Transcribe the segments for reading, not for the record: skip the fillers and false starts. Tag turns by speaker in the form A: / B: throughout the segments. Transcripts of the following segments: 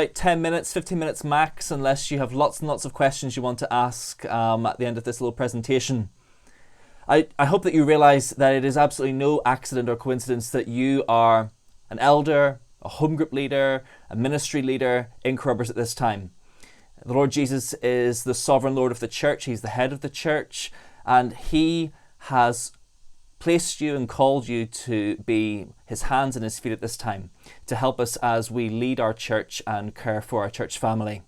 A: About 10 minutes, 15 minutes max, unless you have lots and lots of questions you want to ask at the end of this little presentation. I hope that you realise that it is absolutely no accident or coincidence that you are an elder, a home group leader, a ministry leader in Carrubbers at this time. The Lord Jesus is the sovereign Lord of the church. He's the head of the church, and He has placed you and called you to be His hands and His feet at this time, to help us as we lead our church and care for our church family.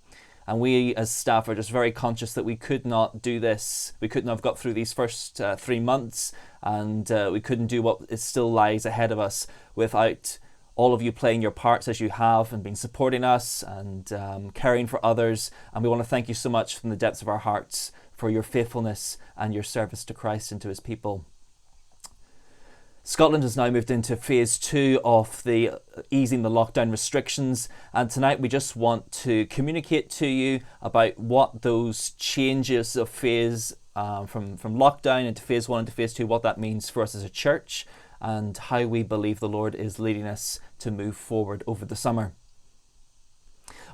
A: And we as staff are just very conscious that we could not do this. We couldn't have got through these first 3 months, and we couldn't do what still lies ahead of us without all of you playing your parts as you have and been supporting us and caring for others. And we want to thank you so much from the depths of our hearts for your faithfulness and your service to Christ and to His people. Scotland has now moved into phase 2 of the easing the lockdown restrictions, and tonight we just want to communicate to you about what those changes of phase from lockdown into phase 1 into phase 2, what that means for us as a church, and how we believe the Lord is leading us to move forward over the summer.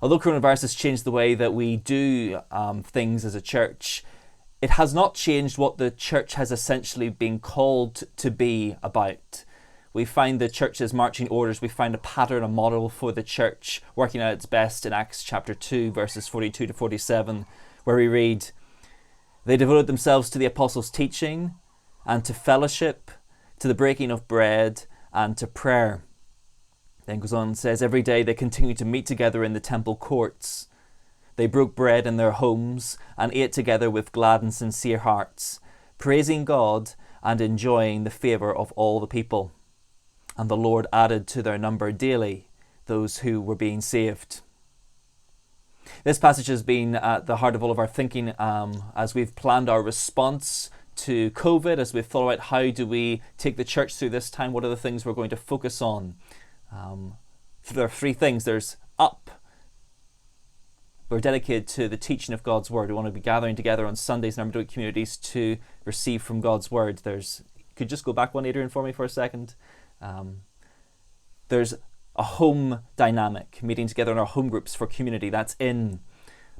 A: Although coronavirus has changed the way that we do things as a church, it has not changed what the church has essentially been called to be about. We find the church's marching orders, we find a pattern, a model for the church working at its best in Acts chapter 2, verses 42 to 47, where we read, "They devoted themselves to the apostles' teaching and to fellowship, to the breaking of bread and to prayer." Then goes on and says, "Every day they continued to meet together in the temple courts. They broke bread in their homes and ate together with glad and sincere hearts, praising God and enjoying the favour of all the people. And the Lord added to their number daily those who were being saved." This passage has been at the heart of all of our thinking as we've planned our response to COVID, as we've thought about how do we take the church through this time, what are the things we're going to focus on. There are 3 things. There's up. We're dedicated to the teaching of God's Word. We want to be gathering together on Sundays in our midweek communities to receive from God's Word. Could you just go back one, Adrian, for me for a second? There's a home dynamic, meeting together in our home groups for community. That's in.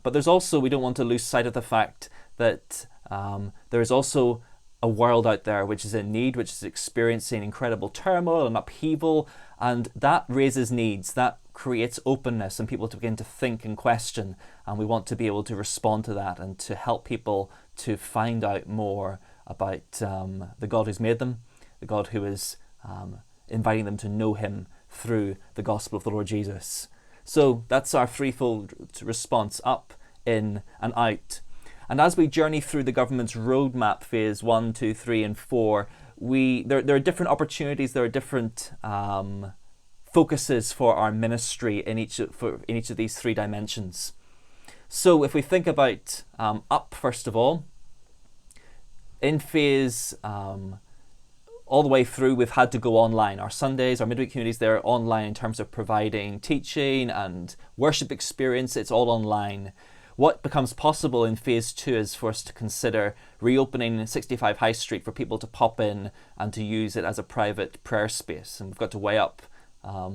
A: But there's also, we don't want to lose sight of the fact that there is also a world out there which is in need, which is experiencing incredible turmoil and upheaval, and that raises needs, that creates openness and people to begin to think and question, and we want to be able to respond to that and to help people to find out more about the God who's made them, the God who is inviting them to know Him through the gospel of the Lord Jesus. So that's our threefold response: up, in and out. And as we journey through the government's roadmap, phase 1, 2, 3 and 4, there are different opportunities, there are different focuses for our ministry in each of these 3 dimensions. So if we think about up, first of all, in phase all the way through, we've had to go online. Our Sundays, our midweek communities, they're online in terms of providing teaching and worship experience. It's all online. What becomes possible in phase 2 is for us to consider reopening 65 High Street for people to pop in and to use it as a private prayer space. And we've got to weigh up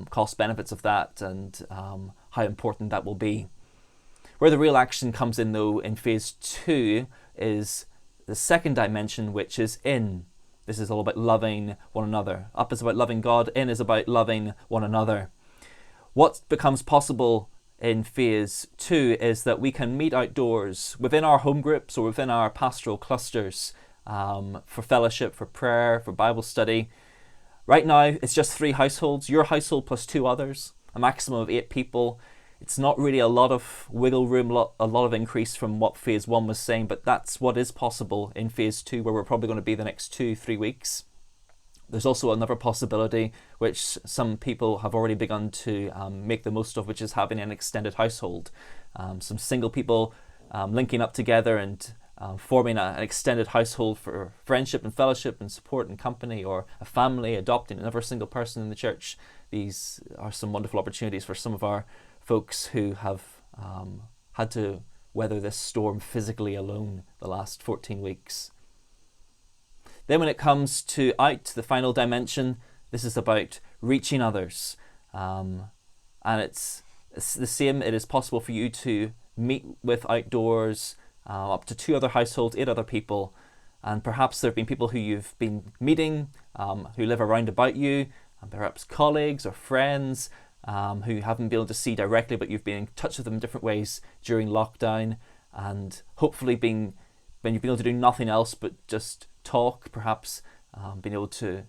A: cost benefits of that and how important that will be. Where the real action comes in, though, in phase 2 is the second dimension, which is in. This is all about loving one another. Up is about loving God, in is about loving one another. What becomes possible in phase 2 is that we can meet outdoors within our home groups or within our pastoral clusters for fellowship, for prayer, for Bible study. Right now, it's just 3 households, your household plus 2 others, a maximum of 8 people. It's not really a lot of wiggle room, a lot of increase from what phase 1 was saying, but that's what is possible in phase 2, where we're probably going to be the next 2-3 weeks. There's also another possibility, which some people have already begun to make the most of, which is having an extended household. Some single people linking up together and forming an extended household for friendship and fellowship and support and company, or a family adopting another single person in the church. These are some wonderful opportunities for some of our folks who have had to weather this storm physically alone the last 14 weeks. Then when it comes to out, the final dimension, this is about reaching others. And it's It's the same, it is possible for you to meet with outdoors, up to 2 other households, 8 other people, and perhaps there have been people who you've been meeting who live around about you, and perhaps colleagues or friends who you haven't been able to see directly, but you've been in touch with them in different ways during lockdown, and hopefully when you've been able to do nothing else but just talk, perhaps being able to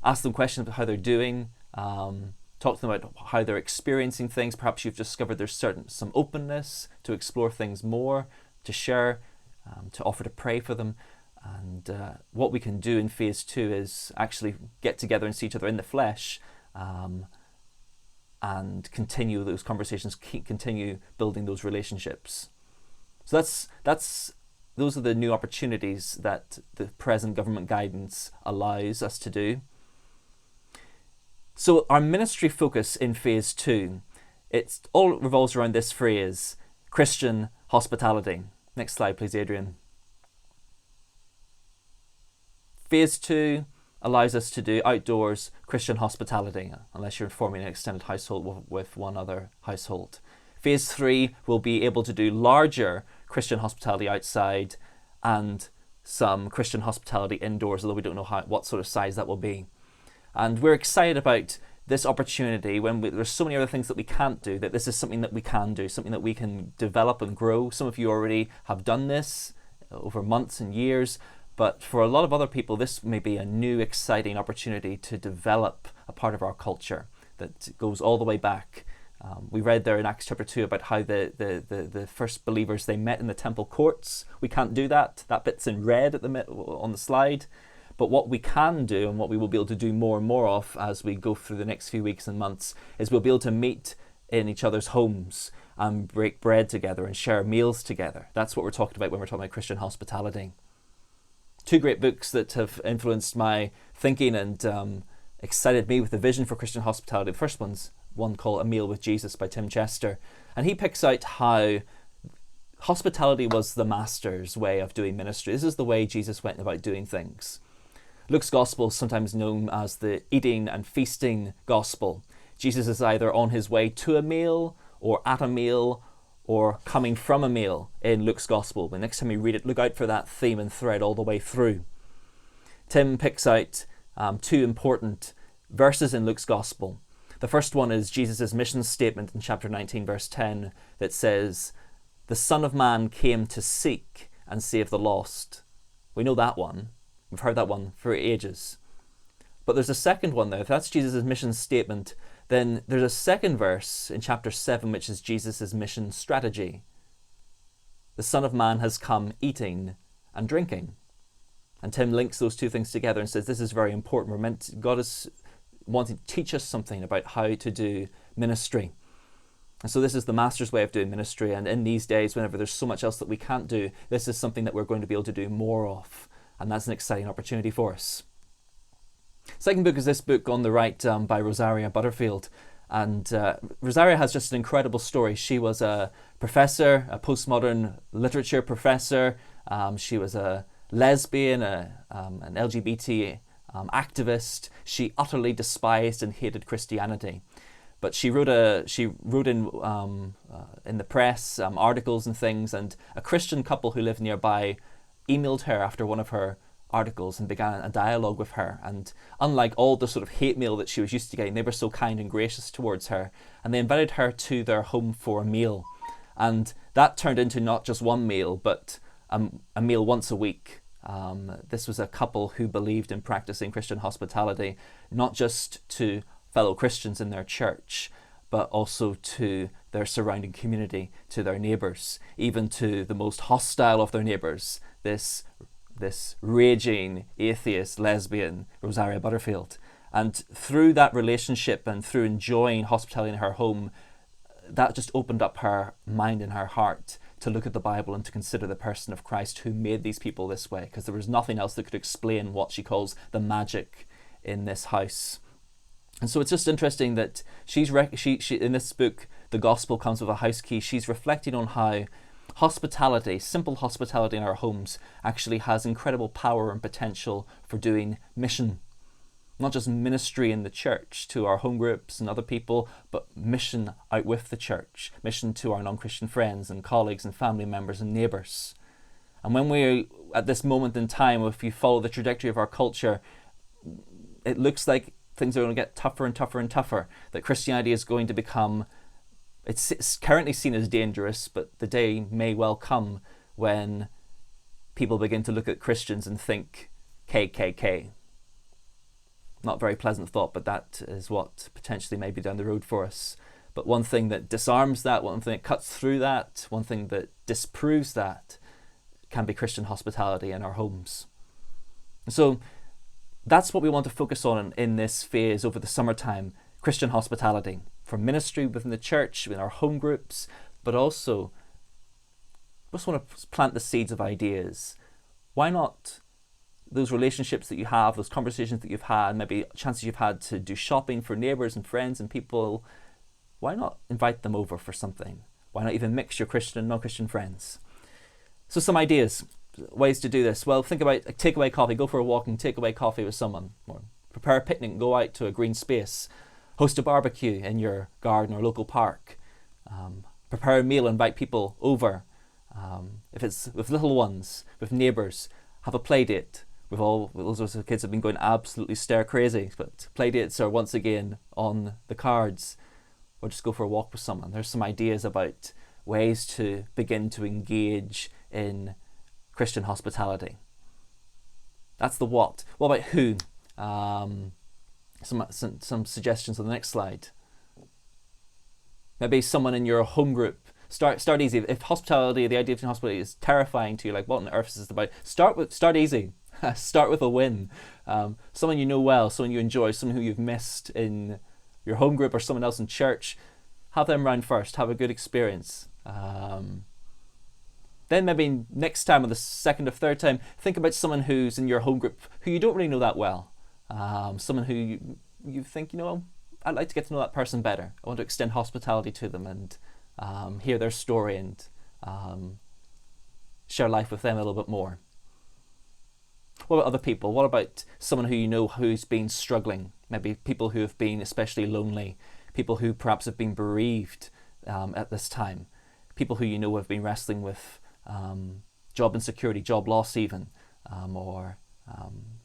A: ask them questions about how they're doing, talk to them about how they're experiencing things. Perhaps you've discovered there's some openness to explore things more, to share, to offer to pray for them. And what we can do in phase 2 is actually get together and see each other in the flesh, and continue those conversations, continue building those relationships. So those are the new opportunities that the present government guidance allows us to do. So our ministry focus in phase 2, it all revolves around this phrase, Christian hospitality. Next slide, please, Adrian. Phase 2 allows us to do outdoors Christian hospitality, unless you're forming an extended household with 1 other household. Phase 3 will be able to do larger Christian hospitality outside and some Christian hospitality indoors, although we don't know what sort of size that will be. And we're excited about this opportunity when there's so many other things that we can't do, that this is something that we can do, something that we can develop and grow. Some of you already have done this over months and years, but for a lot of other people, this may be a new, exciting opportunity to develop a part of our culture that goes all the way back. We read there in Acts chapter 2 about how the first believers, they met in the temple courts. We can't do that. That bit's in red on the slide. But what we can do, and what we will be able to do more and more of as we go through the next few weeks and months, is we'll be able to meet in each other's homes and break bread together and share meals together. That's what we're talking about when we're talking about Christian hospitality. 2 great books that have influenced my thinking and excited me with the vision for Christian hospitality. The first one's one called A Meal with Jesus by Tim Chester. And he picks out how hospitality was the master's way of doing ministry. This is the way Jesus went about doing things. Luke's gospel is sometimes known as the eating and feasting gospel. Jesus is either on his way to a meal or at a meal or coming from a meal in Luke's gospel. The next time you read it, look out for that theme and thread all the way through. Tim picks out 2 important verses in Luke's gospel. The first one is Jesus' mission statement in chapter 19, verse 10, that says, "The Son of Man came to seek and save the lost." We know that one. We've heard that one for ages. But there's a second one there. If that's Jesus' mission statement, then there's a second verse in chapter 7, which is Jesus' mission strategy. The Son of Man has come eating and drinking. And Tim links those 2 things together and says this is very important. God is wanting to teach us something about how to do ministry. And so this is the master's way of doing ministry. And in these days, whenever there's so much else that we can't do, this is something that we're going to be able to do more of. And that's an exciting opportunity for us. Second book is this book on the right by Rosaria Butterfield. And Rosaria has just an incredible story. She was a professor, a postmodern literature professor. She was a lesbian, an LGBT activist. She utterly despised and hated Christianity. But she wrote in the press articles and things, and a Christian couple who lived nearby emailed her after one of her articles and began a dialogue with her. And unlike all the sort of hate mail that she was used to getting, they were so kind and gracious towards her. And they invited her to their home for a meal. And that turned into not just one meal, but a meal once a week. This was a couple who believed in practicing Christian hospitality, not just to fellow Christians in their church, but also to their surrounding community, to their neighbours, even to the most hostile of their neighbours, this raging atheist lesbian, Rosaria Butterfield. And through that relationship and through enjoying hospitality in her home, that just opened up her mind and her heart to look at the Bible and to consider the person of Christ who made these people this way, because there was nothing else that could explain what she calls the magic in this house. And so it's just interesting that she in this book, The Gospel Comes with a House Key, she's reflecting on how hospitality, simple hospitality in our homes, actually has incredible power and potential for doing mission. Not just ministry in the church to our home groups and other people, but mission out with the church, mission to our non-Christian friends and colleagues and family members and neighbours. And when we, at this moment in time, if you follow the trajectory of our culture, it looks like things are going to get tougher and tougher and tougher, that Christianity is going to become, it's currently seen as dangerous, but the day may well come when people begin to look at Christians and think KKK. Not a very pleasant thought, but that is what potentially may be down the road for us. But one thing that disarms that, one thing that cuts through that, one thing that disproves that can be Christian hospitality in our homes. So that's what we want to focus on in this phase over the summertime, Christian hospitality, for ministry within the church, in our home groups, but also we just want to plant the seeds of ideas. Why not those relationships that you have, those conversations that you've had, maybe chances you've had to do shopping for neighbours and friends and people, why not invite them over for something? Why not even mix your Christian and non-Christian friends? So some ideas, ways to do this. Well, think about takeaway coffee. Go for a walk and takeaway coffee with someone. Or prepare a picnic and go out to a green space. Host a barbecue in your garden or local park. Prepare a meal and invite people over. If it's with little ones, with neighbours, have a play date. With all those sorts of kids have been going absolutely stir crazy, but play dates are once again on the cards. Or just go for a walk with someone. There's some ideas about ways to begin to engage in Christian hospitality. That's the what. What about who? Some suggestions on the next slide. Maybe someone in your home group. Start easy. If hospitality, the idea of hospitality is terrifying to you, like what on earth is this about? Start easy. Start with a win. Someone you know well, someone you enjoy, someone who you've missed in your home group or someone else in church. Have them round first. Have a good experience. Then maybe next time or the second or third time, think about someone who's in your home group who you don't really know that well. Someone who you think, I'd like to get to know that person better. I want to extend hospitality to them and hear their story and share life with them a little bit more. What about other people? What about someone who you know who's been struggling? Maybe people who have been especially lonely, people who perhaps have been bereaved at this time, people who you know have been wrestling with job insecurity, job loss even, or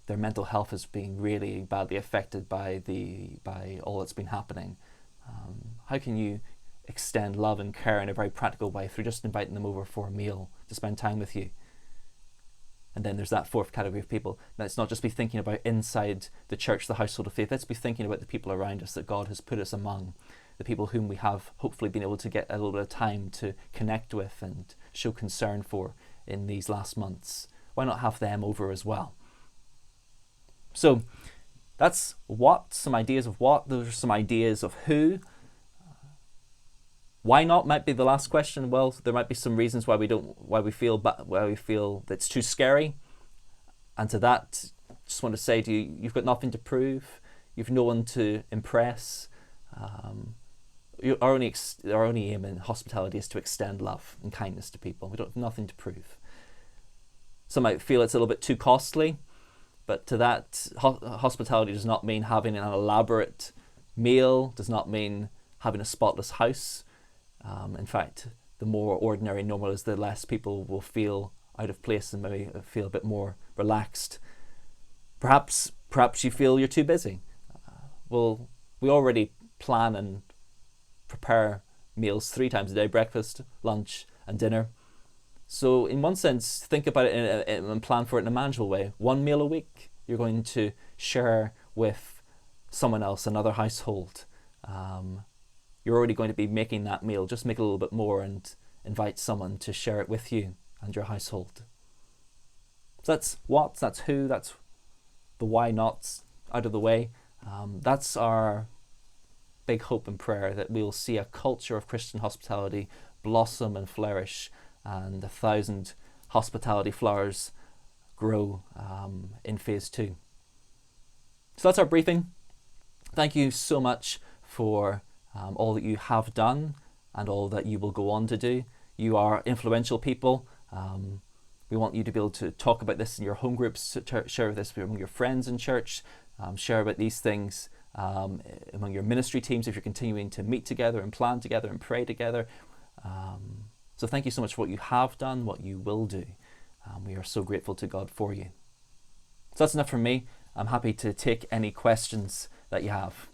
A: their mental health has been really badly affected by all that's been happening. How can you extend love and care in a very practical way through just inviting them over for a meal to spend time with you? And then there's that fourth category of people. Let's not just be thinking about inside the church, the household of faith. Let's be thinking about the people around us that God has put us among, the people whom we have hopefully been able to get a little bit of time to connect with and show concern for in these last months. Why not have them over as well? So that's what, some ideas of what, those are some ideas of who. Why not might be the last question. Well, there might be some reasons why we feel that's too scary. And to that, just want to say to you, you've got nothing to prove. You've no one to impress. Our only aim in hospitality is to extend love and kindness to people. We don't have nothing to prove. Some might feel it's a little bit too costly, but to that, hospitality does not mean having an elaborate meal, does not mean having a spotless house. In fact, the more ordinary normal is, the less people will feel out of place and maybe feel a bit more relaxed. Perhaps you feel you're too busy. Well, we already plan and prepare meals 3 times a day: breakfast, lunch and dinner. So in one sense, think about it and plan for it in a manageable way. 1 meal a week you're going to share with someone else, another household. You're already going to be making that meal. Just make it a little bit more and invite someone to share it with you and your household. So that's what, that's who, that's the why nots out of the way. That's our big hope and prayer, that we'll see a culture of Christian hospitality blossom and flourish, and 1,000 hospitality flowers grow in phase 2. So that's our briefing. Thank you so much for all that you have done and all that you will go on to do. You are influential people. We want you to be able to talk about this in your home groups, to share this among your friends in church, Share about these things among your ministry teams if you're continuing to meet together and plan together and pray together. So thank you so much for what you have done, what you will do. We are so grateful to God for you. So that's enough from me. I'm happy to take any questions that you have.